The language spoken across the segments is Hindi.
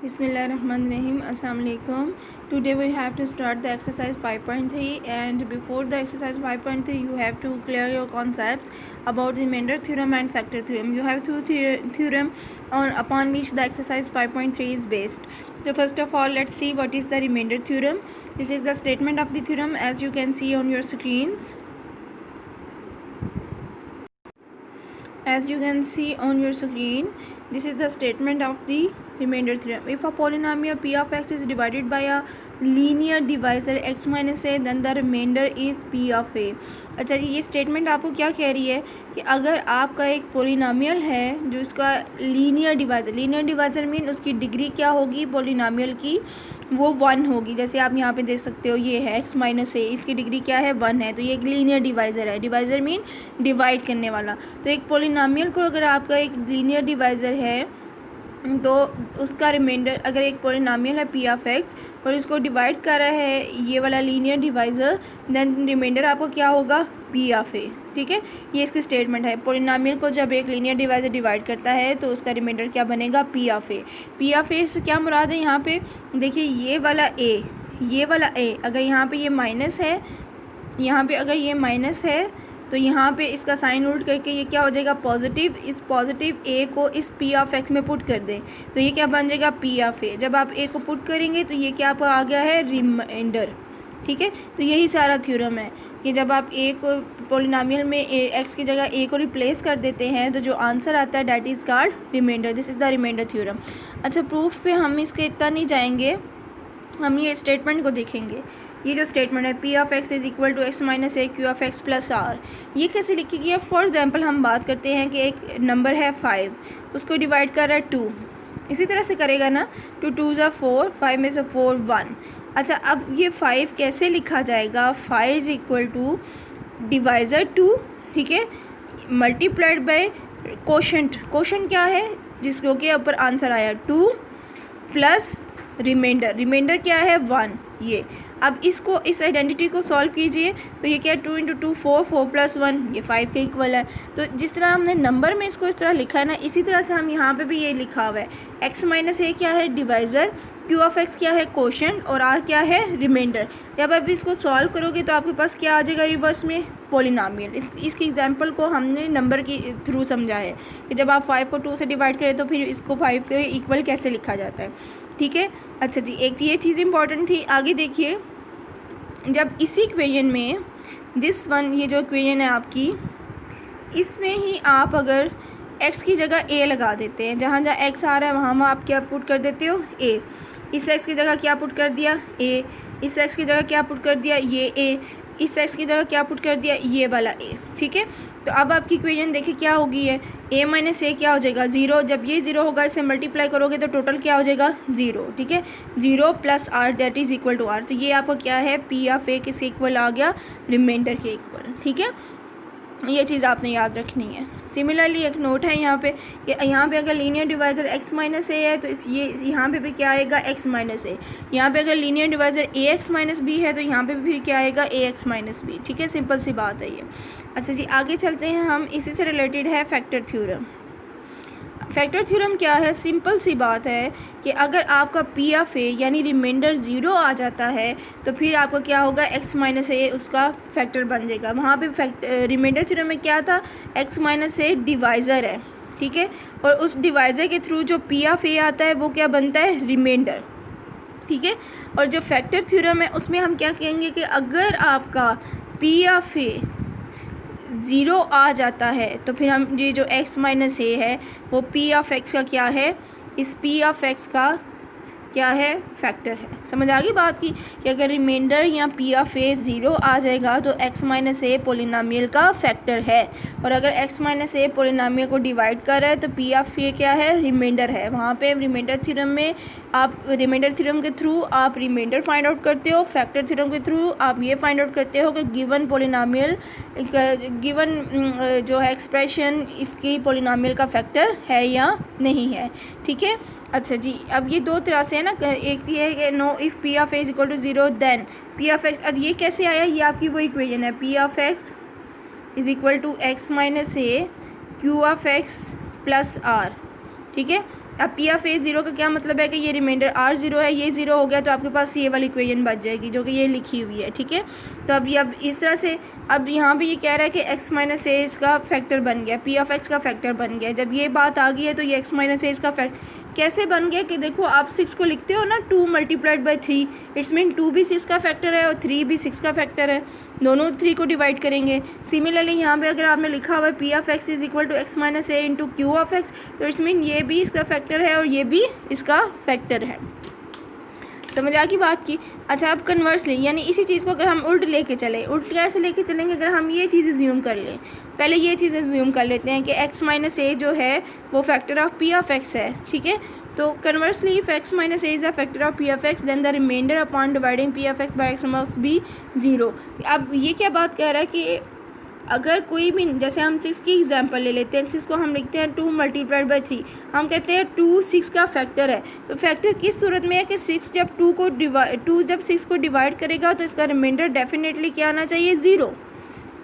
Bismillahirrahmanirrahim. Assalamu alaikum. Today we have to start the exercise 5.3, and before the exercise 5.3 you have to clear your concepts about the remainder theorem and factor theorem. You have two theorem upon which the exercise 5.3 is based. So first of all, let's see what is the remainder theorem. This is the statement of the theorem as you can see on your screens. As you can see on your screen, this is the statement of the remainder theorem. If a polynomial p of x is divided by a linear divisor x minus a, then the remainder is p of a. अच्छा जी, ये स्टेटमेंट आपको क्या कह रही है कि अगर आपका एक पोलिनोमियल है जो इसका लीनियर डिवाइज़र मीन उसकी डिग्री क्या होगी पोलिनोमियल की, वो 1 होगी। जैसे आप यहाँ पे देख सकते हो, ये है x माइनस ए, इसकी डिग्री क्या है 1 है, तो ये एक लीनियर डिवाइज़र है। डिवाइज़र मीन डिवाइड करने वाला। तो एक पोलिनोमियल को अगर आपका एक लीनियर डिवाइज़र है तो उसका रिमाइंडर, अगर एक पोलिनोमियल है पी ऑफ एक्स और इसको डिवाइड कर रहा है ये वाला लीनियर डिवाइज़र, देन रिमाइंडर आपको क्या होगा पी ऑफ ए। ठीक है, ये इसकी स्टेटमेंट है। पोलिनोमियल को जब एक लीनियर डिवाइज़र डिवाइड करता है तो उसका रिमाइंडर क्या बनेगा P of A. P of A से क्या मुराद है यहाँ पे, देखिए ये वाला ए अगर यहाँ पे ये माइनस है, यहाँ पे अगर ये माइनस है तो यहाँ पे इसका साइन उल्ट करके ये क्या हो जाएगा पॉजिटिव। इस पॉजिटिव ए को इस पी ऑफ एक्स में पुट कर दें तो ये क्या बन जाएगा पी ऑफ ए। जब आप ए को पुट करेंगे तो ये क्या आपका आ गया है रिमाइंडर। ठीक है, तो यही सारा थ्योरम है कि जब आप ए को पोलिनोमियल में एक्स की जगह ए को रिप्लेस कर देते हैं तो जो आंसर आता है that is called remainder. This is the remainder theorem. अच्छा, प्रूफ पे हम इसके इतना नहीं जाएंगे, हम ये स्टेटमेंट को देखेंगे। ये जो स्टेटमेंट है P of X is equal to X minus A Q of X plus R, ये कैसे लिखी गई है। फॉर एग्जांपल हम बात करते हैं कि एक नंबर है 5, उसको डिवाइड कर रहा है 2, इसी तरह से करेगा ना, 2 2 ज़ा 4, 5 में से 4 1। अच्छा, अब ये 5 कैसे लिखा जाएगा, 5 इज इक्वल टू डिवाइज़र 2, ठीक है, मल्टीप्लाइड बाय कोशेंट। कोशेंट क्या है जिसको के ऊपर आंसर आया 2 प्लस रिमाइंडर क्या है 1। ये अब इसको इस आइडेंटिटी को सॉल्व कीजिए तो ये क्या 2 इंटू 2 4, 4 प्लस 1 ये 5 के इक्वल है। तो जिस तरह हमने नंबर में इसको इस तरह लिखा है ना, इसी तरह से हम यहाँ पे भी ये लिखा हुआ है। एक्स माइनस ए क्या है डिवाइज़र, क्यू ऑफ एक्स क्या है कोशेंट और आर क्या है रिमाइंडर। जब आप इसको सॉल्व करोगे तो आपके पास क्या आ जाएगा रिवर्स में पोलिनोमियल। इसकी एग्जांपल को हमने नंबर के थ्रू समझा है कि जब आप 5 को 2 से डिवाइड करें तो फिर इसको 5 के इक्वल कैसे लिखा जाता है। ठीक है, अच्छा जी, एक ये चीज़ इंपॉर्टेंट थी। आगे देखिए, जब इसी इक्वेशन में दिस वन, ये जो इक्वेशन है आपकी, इसमें ही आप अगर x की जगह a लगा देते हैं, जहाँ जहाँ x आ रहा है वहाँ आप क्या पुट कर देते हो a। इस x की जगह क्या पुट कर दिया a, इस x की जगह क्या पुट कर दिया ये a, इस x की जगह क्या पुट कर दिया ये वाला a। ठीक है, तो अब आपकी इक्वेशन देखिए क्या होगी है a माइनस ए क्या हो जाएगा 0। जब ये 0 होगा इसे मल्टीप्लाई करोगे तो टोटल क्या हो जाएगा 0। ठीक है, 0 plus R that is equal to R. तो ये आपका क्या है पी ऑफ ए किसके इक्वल आ गया रिमाइंडर के इक्वल। ठीक है, ये चीज़ आपने याद रखनी है। सिमिलरली एक नोट है यहाँ पे कि यहाँ पे अगर लीनियर डिवाइज़र x माइनस ए है तो ये यहाँ पे भी क्या आएगा x माइनस ए। यहाँ पे अगर लीनियर डिवाइज़र ए एक्स माइनस बी है तो यहाँ पे भी फिर क्या आएगा ए एक्स माइनस बी। ठीक है, सिंपल सी बात है ये। अच्छा जी, आगे चलते हैं हम, इसी से रिलेटेड है फैक्टर थ्योरम। फैक्टर थ्योरम क्या है, सिंपल सी बात है कि अगर आपका पी ऑफ ए यानी रिमाइंडर 0 आ जाता है तो फिर आपका क्या होगा x माइनस ए उसका फैक्टर बन जाएगा। वहाँ पे रिमाइंडर थ्योरम में क्या था, x माइनस ए डिवाइज़र है। ठीक है, और उस डिवाइज़र के थ्रू जो पी ऑफ ए आता है वो क्या बनता है रिमाइंडर। ठीक है, और जो फैक्टर थ्योरम है उसमें हम क्या कहेंगे कि अगर आपका पी ऑफ ए 0 आ जाता है तो फिर हम ये जो x माइनस ए है वो पी ऑफ एक्स का क्या है, इस पी ऑफ एक्स का क्या है फैक्टर है। समझ आ गई बात की कि अगर रिमाइंडर या पी ऑफ ए 0 आ जाएगा तो x माइनस ए पोलिनोमियल का फैक्टर है, और अगर x माइनस ए पोलिनोमियल को डिवाइड कर रहा है तो पी ऑफ ए क्या है रिमाइंडर है। वहाँ पे रिमाइंडर थ्योरम में आप रिमाइंडर थ्योरम के थ्रू आप रिमाइंडर फाइंड आउट करते हो, फैक्टर थ्योरम के थ्रू आप ये फाइंड आउट करते हो कि गिवन पोलिनोमियल गिवन जो है एक्सप्रेशन इसकी पोलिनोमियल का फैक्टर है या नहीं है। ठीक है, अच्छा जी, अब ये दो तरह से है ना, एक ये है कि no if P of X equal to 0 then P of X. अब ये कैसे आया, ये आपकी वो इक्वेशन है P of X is equal to X minus A Q of X plus R. ठीक है, अब पी ऑफ ए ज़ीरो का क्या मतलब है कि ये रिमाइंडर आर ज़ीरो है, ये ज़ीरो हो गया तो आपके पास ये वाली इक्वेशन बच जाएगी जो कि ये लिखी हुई है, ठीक है। तो अब इस तरह से अब यहाँ पे ये कह रहा है कि एक्स माइनस ए इसका फैक्टर बन गया, पी ऑफ एक्स का फैक्टर बन गया। जब ये बात आ गई है तो ये एक्स माइनस ए इसका कैसे बन गया कि देखो आप 6 को लिखते हो ना 2 मल्टीप्लाइड बाई 3, इट्स मीन 2 भी 6 का फैक्टर है और 3 भी 6 का फैक्टर है, दोनों 3 को डिवाइड करेंगे। सिमिलरली यहाँ पे अगर आपने लिखा हुआ है P of X is equal to X minus A into Q of X, तो इट्स मीन ये भी इसका फैक्टर है और ये भी इसका फैक्टर है। समझ आ गई बात की। अच्छा, अब कन्वर्सली यानी इसी चीज़ को अगर हम उल्ट लेके चले, उल्ट कैसे लेके चलेंगे, अगर हम ये चीज़ ज़्यूम कर लें, पहले ये चीज़ें ज़्यूम कर लेते हैं कि एक्स माइनस ए जो है वो factor of P of X है, ठीक है। तो conversely if X minus A is a factor of P of X then the remainder upon dividing P of X by X must be zero. अब ये क्या बात कह रहा है कि अगर कोई भी, जैसे हम 6 की एग्जांपल ले लेते हैं, 6 को हम लिखते हैं 2 मल्टीप्लाइड बाई 3, हम कहते हैं 2 6 का फैक्टर है। तो फैक्टर किस सूरत में है कि 6 जब 2 जब 6 को डिवाइड करेगा तो इसका रिमाइंडर डेफिनेटली क्या आना चाहिए, ज़ीरो,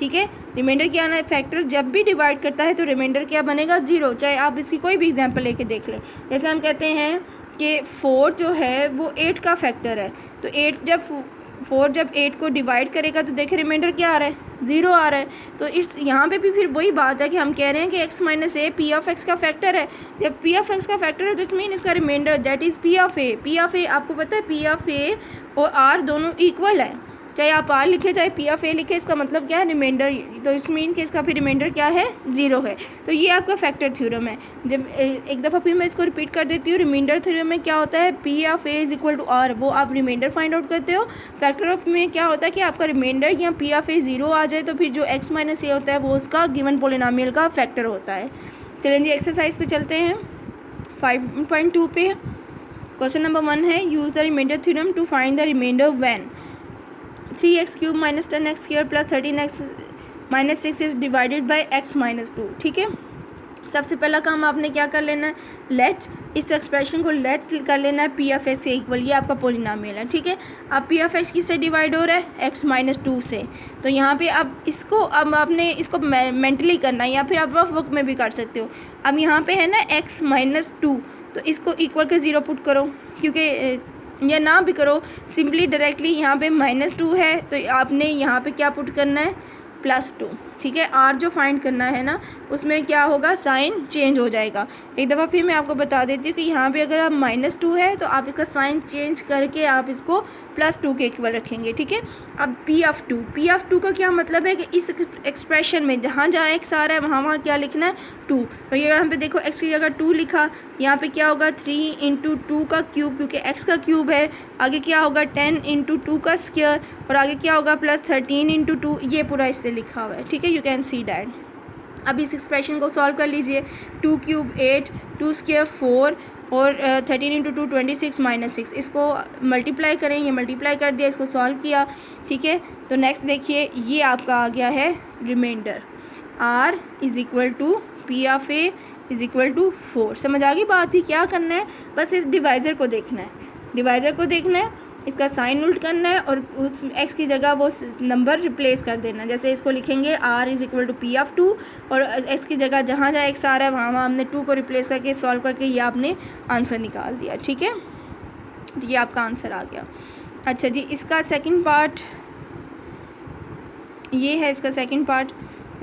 ठीक है। रिमाइंडर क्या आना है, फैक्टर जब भी डिवाइड करता है तो रिमाइंडर क्या बनेगा, ज़ीरो। चाहे आप इसकी कोई भी एग्जांपल लेके देख लें, जैसे हम कहते हैं कि 4 जो है वो 8 का फैक्टर है, तो 4 जब 8 को डिवाइड करेगा तो देखिए रिमाइंडर क्या आ रहा है, ज़ीरो आ रहा है। तो इस यहाँ पे भी फिर वही बात है कि हम कह रहे हैं कि X minus A P of X का फैक्टर है। जब पी ऑफ एक्स का फैक्टर है तो इसमें इसका reminder that is P of A. P of A आपको पता है पी ऑफ ए और आर दोनों इक्वल है, चाहे आप आर लिखे चाहे पी ऑफ ए लिखे, इसका मतलब क्या है, रिमाइंडर। तो इस मीन कि इसका फिर रिमाइंडर क्या है, ज़ीरो है। तो ये आपका फैक्टर थ्योरम है। जब एक दफ़ा फिर मैं इसको रिपीट कर देती हूँ, रिमाइंडर थ्योरम में क्या होता है, P of A is equal to R, वो आप रिमाइंडर फाइंड आउट करते हो। फैक्टर ऑफ में क्या होता है कि आपका रिमाइंडर या पी ऑफ ए ज़ीरो आ जाए तो फिर जो एक्स माइनस ए होता है वो उसका गिवन पोलिनोमियल का फैक्टर होता है। चलें जी एक्सरसाइज पे चलते हैं। 5.2 पे क्वेश्चन नंबर 1 है, use the remainder theorem to find the remainder when 3x cube minus 10x square plus 13x minus 6 is divided by x minus 2, ठीक है। सबसे पहला काम आपने क्या कर लेना है, लेट इस एक्सप्रेशन को लेट कर लेना है पी ऑफ एक्स के इक्वल, ये आपका पोलिनोमियल है, ठीक है। अब पी ऑफ एक्स किससे डिवाइड हो रहा है, x माइनस 2 से। तो यहाँ पे अब आपने इसको मेंटली करना है या फिर आप रफ वर्क में भी कर सकते हो। अब यहाँ पे है ना x माइनस 2, तो इसको इक्वल के ज़ीरो पुट करो, क्योंकि या ना भी करो, सिंपली डायरेक्टली यहाँ पे -2 है तो आपने यहाँ पे क्या पुट करना है, +2, ठीक है। आर जो फाइंड करना है ना उसमें क्या होगा, साइन चेंज हो जाएगा। एक दफ़ा फिर मैं आपको बता देती हूँ कि यहाँ पे अगर आप -2 है तो आप इसका साइन चेंज करके आप इसको +2 के इक्वल रखेंगे, ठीक है। अब पी ऑफ टू का क्या मतलब है कि इस एक्सप्रेशन में जहाँ जहाँ एक्स आ रहा है वहाँ क्या लिखना है, 2। तो ये यहाँ पे देखो एक्स की जगह 2 लिखा, यहाँ पे क्या होगा 3 × 2 का क्यूब, क्योंकि एक्स का क्यूब है। आगे क्या होगा 10 × 2 का स्क्वायर, और आगे क्या होगा +13 × 2, ये पूरा इससे लिखा हुआ है, ठीक है। You can see that. अब इस एक्सप्रेशन को सॉल्व कर लीजिए, 2 क्यूब 8, 2 स्क्वायर 4 और 13 × 2 26 -6, इसको मल्टीप्लाई करें, ये मल्टीप्लाई कर दिया, इसको सॉल्व किया, ठीक है। तो नेक्स्ट देखिए ये आपका आ गया है remainder, R is equal to P of A is equal to 4। समझ आ गई बात ही, क्या करना है, बस इस डिवाइज़र को देखना है, इसका साइन उल्ट करना है और उस x की जगह वो नंबर रिप्लेस कर देना। जैसे इसको लिखेंगे r is equal to P of 2 और x की जगह जहाँ जहाँ x आ रहा है वहाँ हमने 2 को रिप्लेस करके सॉल्व करके ये आपने आंसर निकाल दिया, ठीक है। ये आपका आंसर आ गया। अच्छा जी, इसका सेकंड पार्ट ये है, इसका सेकंड पार्ट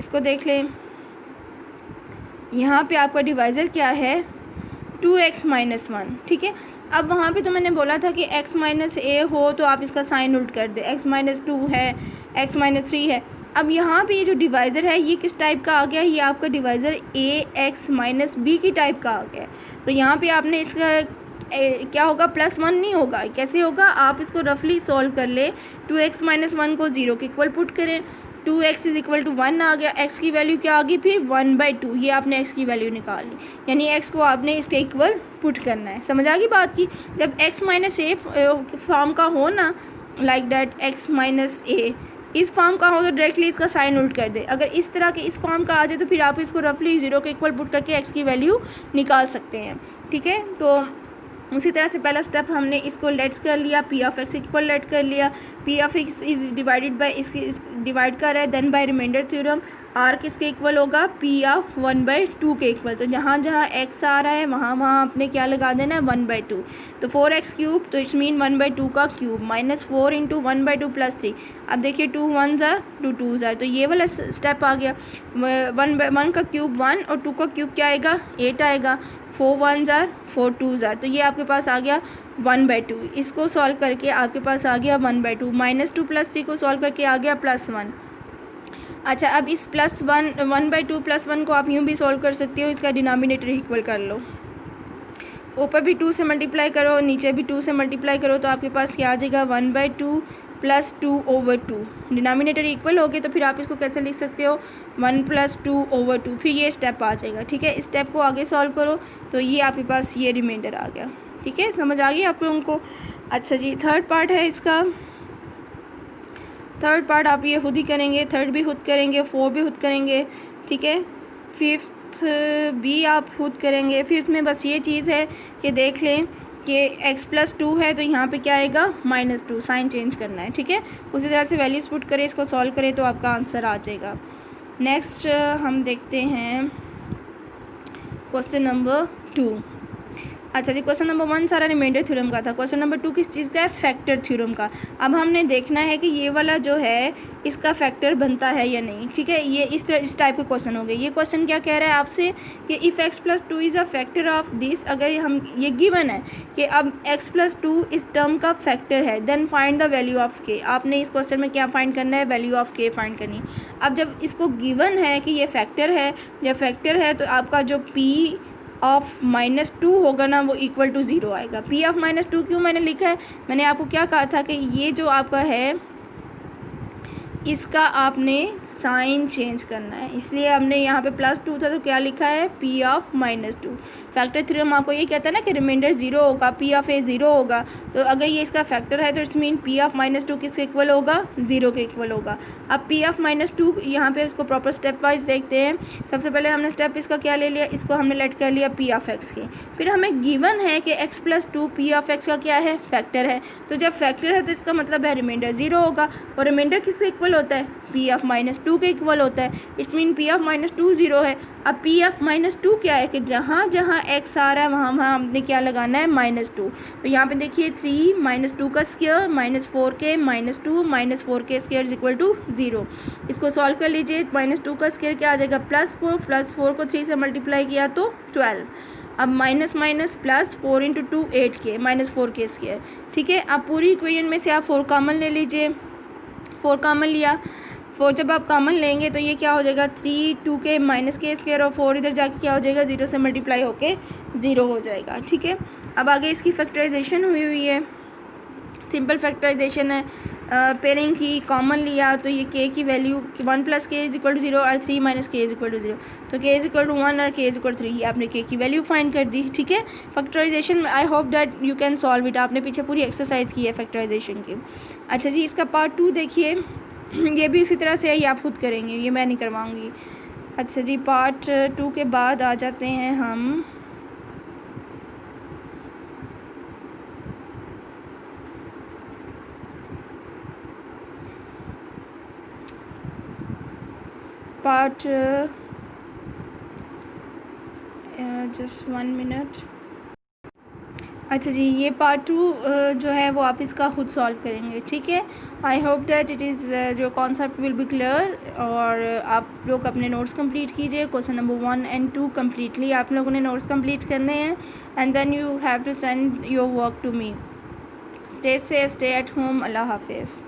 इसको देख लें। यहाँ पे आपका डिवाइज़र क्या है, 2x माइनस 1, ठीक है। अब वहाँ पे तो मैंने बोला था कि x माइनस ए हो तो आप इसका साइन उल्ट कर दे, x माइनस 2 है, x माइनस 3 है। अब यहाँ पे ये जो डिवाइज़र है ये किस टाइप का आ गया, ये आपका डिवाइज़र ax माइनस बी की टाइप का आ गया। तो यहाँ पे आपने इसका क्या होगा, +1 नहीं होगा, कैसे होगा, आप इसको रफली सॉल्व कर ले, 2x माइनस 1 को 0 के इक्वल पुट करें, 2x इज़ इक्वल टू 1 आ गया, x की वैल्यू क्या आ गई फिर 1/2, ये आपने x की वैल्यू निकाल ली, यानी x को आपने इसके इक्वल पुट करना है। समझ आ गई बात की। जब x माइनस ए फॉर्म का हो ना, लाइक डैट x माइनस ए इस फॉर्म का हो तो डायरेक्टली इसका साइन उल्ट कर दे। अगर इस तरह के इस फॉर्म का आ जाए तो फिर आप इसको रफली 0 के इक्वल पुट करके x की वैल्यू निकाल सकते हैं, ठीक है। तो उसी तरह से पहला स्टेप हमने इसको लेट कर लिया, पी ऑफ एक्स इक्वल लेट कर लिया, P of X is divided by इसकी डिवाइड कर रहा है, then by remainder theorem R किसके इक्वल होगा, पी ऑफ 1/2 के इक्वल। तो जहाँ जहाँ एक्स आ रहा है वहाँ वहाँ आपने क्या लगा देना है, 1/2। तो 4x क्यूब, तो इट्स मीन 1/2 का क्यूब, माइनस 4 इंटू 1/2 प्लस 3। अब देखिए 2 1 ज़ा 2 2 ज़ा, तो ये वाला स्टेप आ गया। 1 का क्यूब 1 और 2 का क्यूब क्या आएगा, 8 आएगा। 4 1 ज़ा 4 2 ज़ा, तो ये आपके पास आ गया 1/2। इसको सॉल्व करके आपके पास आ गया 1/2। -2 + 3 को सॉल्व करके आ गया +1। अच्छा, अब इस +1 + 1 को आप यूँ भी सॉल्व कर सकते हो, इसका डिनोमिनेटर इक्वल कर लो। ऊपर भी 2 से मल्टीप्लाई करो, नीचे भी 2 से मल्टीप्लाई करो, तो आपके पास क्या आ जाएगा, 1/2 + 2/2। डिनोमिनेटर इक्वल हो गए तो फिर आप इसको कैसे लिख सकते हो, 1 + 2/2। फिर ये स्टेप आ जाएगा। ठीक है, इस स्टेप को आगे सॉल्व करो तो ये आपके पास ये रिमाइंडर आ गया। ठीक है, समझ आ गई आप लोगों को। अच्छा जी, थर्ड पार्ट है इसका। थर्ड पार्ट आप ये खुद ही करेंगे, थर्ड भी खुद करेंगे, 4 भी खुद करेंगे। ठीक है, फिफ्थ भी आप खुद करेंगे। फिफ्थ में बस ये चीज़ है कि देख लें कि x + 2 है तो यहाँ पे क्या आएगा, -2, साइन चेंज करना है। ठीक है, उसी तरह से वैल्यूज पुट करें, इसको सॉल्व करें तो आपका आंसर आ जाएगा। नेक्स्ट हम देखते हैं क्वेश्चन नंबर 2। अच्छा जी, क्वेश्चन नंबर 1 सारा रिमाइंडर थ्योरम का था। क्वेश्चन नंबर 2 किस चीज़ का है, फैक्टर थ्योरम का। अब हमने देखना है कि ये वाला जो है इसका फैक्टर बनता है या नहीं। ठीक है, ये इस टाइप के क्वेश्चन हो गए। ये क्वेश्चन क्या कह रहा है आपसे कि if x + 2 is a factor of this. अगर हम ये गिवन है कि अब x + 2 इस टर्म का फैक्टर है, then find the value of k। आपने इस क्वेश्चन में क्या फाइंड करना है, वैल्यू ऑफ k फाइंड करनी। अब जब इसको गिवन है कि ये फैक्टर है, जब फैक्टर है तो आपका जो p ऑफ -2 होगा ना, वो इक्वल टू 0 आएगा। p ऑफ -2 क्यों मैंने लिखा है, मैंने आपको क्या कहा था कि ये जो आपका है इसका आपने साइन चेंज करना है, इसलिए हमने यहाँ पे +2 था तो क्या लिखा है, p ऑफ -2। फैक्टर थ्योरम आपको ये कहता है ना कि रिमाइंडर 0 होगा, p ऑफ a 0 होगा। तो अगर ये इसका फैक्टर है तो इट्स मीन p ऑफ -2 किसके इक्वल होगा, 0 के इक्वल होगा। अब p ऑफ -2 यहाँ पे इसको प्रॉपर स्टेप वाइज देखते हैं। सबसे पहले हमने स्टेप इसका क्या ले लिया, इसको हमने लेट कर लिया p ऑफ x के। फिर हमें गिवन है कि x + 2 p ऑफ x का क्या है, फैक्टर है। तो जब फैक्टर है तो इसका मतलब है रिमाइंडर 0 होगा, और रिमाइंडर किसके इक्वल होता है, p ऑफ -2 के इक्वल होता है। इट्स मीन p ऑफ -2 0 है। अब p ऑफ -2 क्या है कि जहाँ जहाँ x आ रहा है वहाँ वहाँ हमने क्या लगाना है, -2। तो यहाँ पे देखिए 3 -2 का square -4k -2 -4k square equal to 0। इसको सॉल्व कर लीजिए। -2 का स्क्वायर क्या आ जाएगा, +4 को 3 से मल्टीप्लाई किया तो 12। अब minus minus plus 4 into 2 8k -4k square. ठीक है, अब पूरी इक्वेशन में से आप 4 कॉमन ले लीजिए। 4 कॉमन लिया, 4 जब आप कॉमन लेंगे तो ये क्या हो जाएगा, 3 2k -k स्क्वायर, और 4 इधर जाके क्या हो जाएगा, 0 से मल्टीप्लाई होके 0 हो जाएगा। ठीक है, अब आगे इसकी फैक्टराइजेशन हुई है, सिंपल फैक्टराइजेशन है। पेयरिंग की कॉमन लिया तो ये k की वैल्यू 1 + k = 0 और 3 - k = 0। तो k = 1 और k = 3, ये आपने k की वैल्यू फाइंड कर दी। ठीक है, factorisation I hope that you can solve it. आपने पीछे पूरी एक्सरसाइज की है फैक्टराइजेशन की। अच्छा जी, इसका पार्ट 2 देखिए, ये भी इसी तरह से है, ये आप खुद करेंगे, ये मैं नहीं करवाऊँगी। अच्छा जी, पार्ट 2 के बाद आ जाते हैं हम पार्ट, जस्ट 1 मिनट। अच्छा जी, ये पार्ट 2 जो है वो आप इसका खुद सॉल्व करेंगे। ठीक है, I hope that it is जो कॉन्सेप्ट विल बी क्लियर। और आप लोग अपने नोट्स कंप्लीट कीजिए। क्वेश्चन नंबर 1 and 2 कम्प्लीटली आप लोगों ने नोट्स कंप्लीट करने हैं, and then you have to send your work to me. Stay safe, stay at home. अल्लाह हाफिज़।